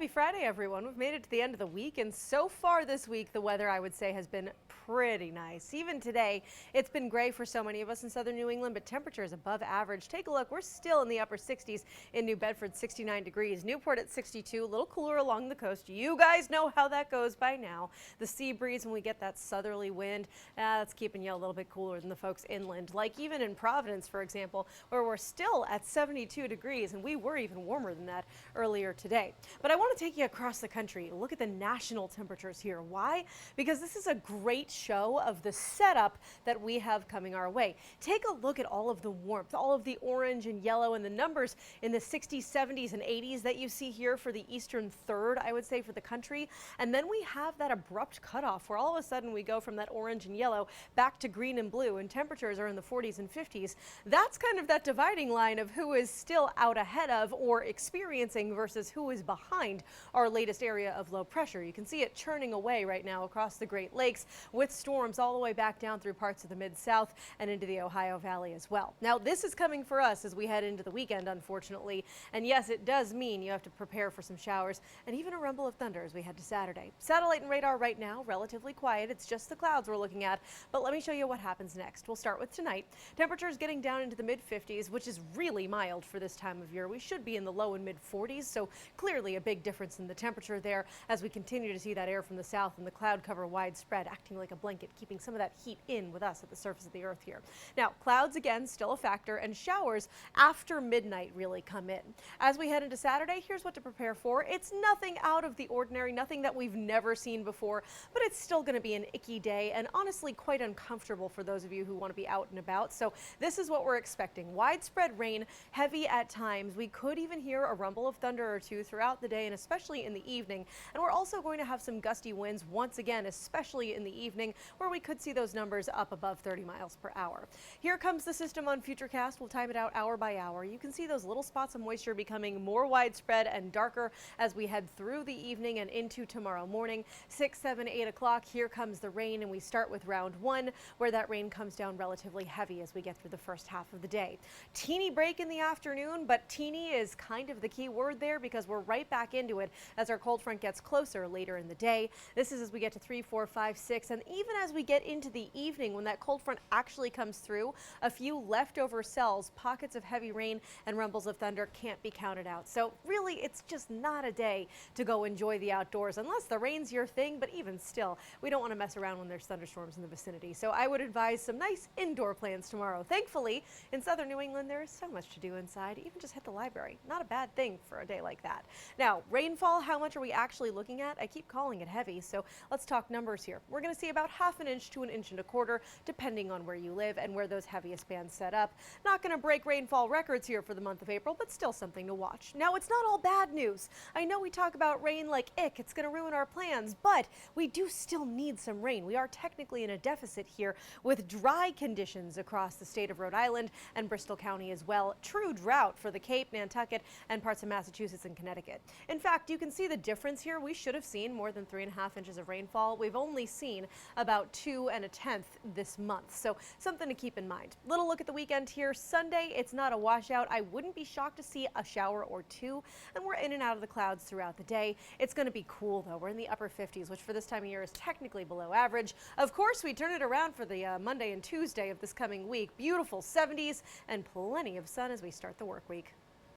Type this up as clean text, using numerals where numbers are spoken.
Happy Friday, everyone. We've made it to the end of the week, and so far this week, the weather, I would say, has been pretty nice. Even today, it's been gray for so many of us in southern New England, but temperatures above average. Take a look. We're still in the upper 60s in New Bedford, 69 degrees. Newport at 62, a little cooler along the coast. You guys know how that goes by now. The sea breeze, when we get that southerly wind, that's keeping you a little bit cooler than the folks inland. Like even in Providence, for example, where we're still at 72 degrees, and we were even warmer than that earlier today. But I want to take you across the country. Look at the national temperatures here. Why? Because this is a great show of the setup that we have coming our way. Take a look at all of the warmth, all of the orange and yellow, and the numbers in the 60s, 70s, and 80s that you see here for the eastern third, I would say, for the country. And then we have that abrupt cutoff where all of a sudden we go from that orange and yellow back to green and blue, and temperatures are in the 40s and 50s. That's kind of that dividing line of who is still out ahead of or experiencing versus who is behind our latest area of low pressure. You can see it churning away right now across the Great Lakes with storms all the way back down through parts of the Mid-South and into the Ohio Valley as well. Now, this is coming for us as we head into the weekend, unfortunately. And yes, it does mean you have to prepare for some showers and even a rumble of thunder as we head to Saturday. Satellite and radar right now, relatively quiet. It's just the clouds we're looking at. But let me show you what happens next. We'll start with tonight. Temperatures getting down into the mid-50s, which is really mild for this time of year. We should be in the low and mid-40s, so clearly a big difference in the temperature there as we continue to see that air from the south and the cloud cover widespread, acting like a blanket, keeping some of that heat in with us at the surface of the earth here. Now, clouds again still a factor, and showers after midnight really come in. As we head into Saturday, here's what to prepare for. It's nothing out of the ordinary, nothing that we've never seen before, but it's still going to be an icky day and honestly quite uncomfortable for those of you who want to be out and about. So this is what we're expecting. Widespread rain, heavy at times. We could even hear a rumble of thunder or two throughout the day and especially in the evening. And we're also going to have some gusty winds once again, especially in the evening, where we could see those numbers up above 30 miles per hour. Here comes the system on Futurecast. We'll time it out hour by hour. You can see those little spots of moisture becoming more widespread and darker as we head through the evening and into tomorrow morning. 6, 7, 8 o'clock, here comes the rain, and we start with round one, where that rain comes down relatively heavy as we get through the first half of the day. Teeny break in the afternoon, but teeny is kind of the key word there because we're right back into it as our cold front gets closer later in the day. This is as we get to 3, 4, 5, 6, and even as we get into the evening when that cold front actually comes through, a few leftover cells, pockets of heavy rain and rumbles of thunder can't be counted out. So really, it's just not a day to go enjoy the outdoors unless the rain's your thing, but even still, we don't want to mess around when there's thunderstorms in the vicinity. So I would advise some nice indoor plans tomorrow. Thankfully, in southern New England, there is so much to do inside, even just hit the library. Not a bad thing for a day like that. Now, rainfall, how much are we actually looking at? I keep calling it heavy, so let's talk numbers here. We're going to see about 1/2 inch to 1 1/4 inch, depending on where you live and where those heaviest bands set up. Not going to break rainfall records here for the month of April, but still something to watch. Now, it's not all bad news. I know we talk about rain like, ick, it's going to ruin our plans, but we do still need some rain. We are technically in a deficit here with dry conditions across the state of Rhode Island and Bristol County as well. True drought for the Cape, Nantucket, and parts of Massachusetts and Connecticut. In fact, you can see the difference here. We should have seen more than 3.5 inches of rainfall. We've only seen about 2 1/10 this month, so something to keep in mind. Little look at the weekend here. Sunday, it's not a washout. I wouldn't be shocked to see a shower or two, and we're in and out of the clouds throughout the day. It's going to be cool, though. We're in the upper 50s, which for this time of year is technically below average. Of course, we turn it around for the Monday and Tuesday of this coming week. Beautiful 70s and plenty of sun as we start the work week.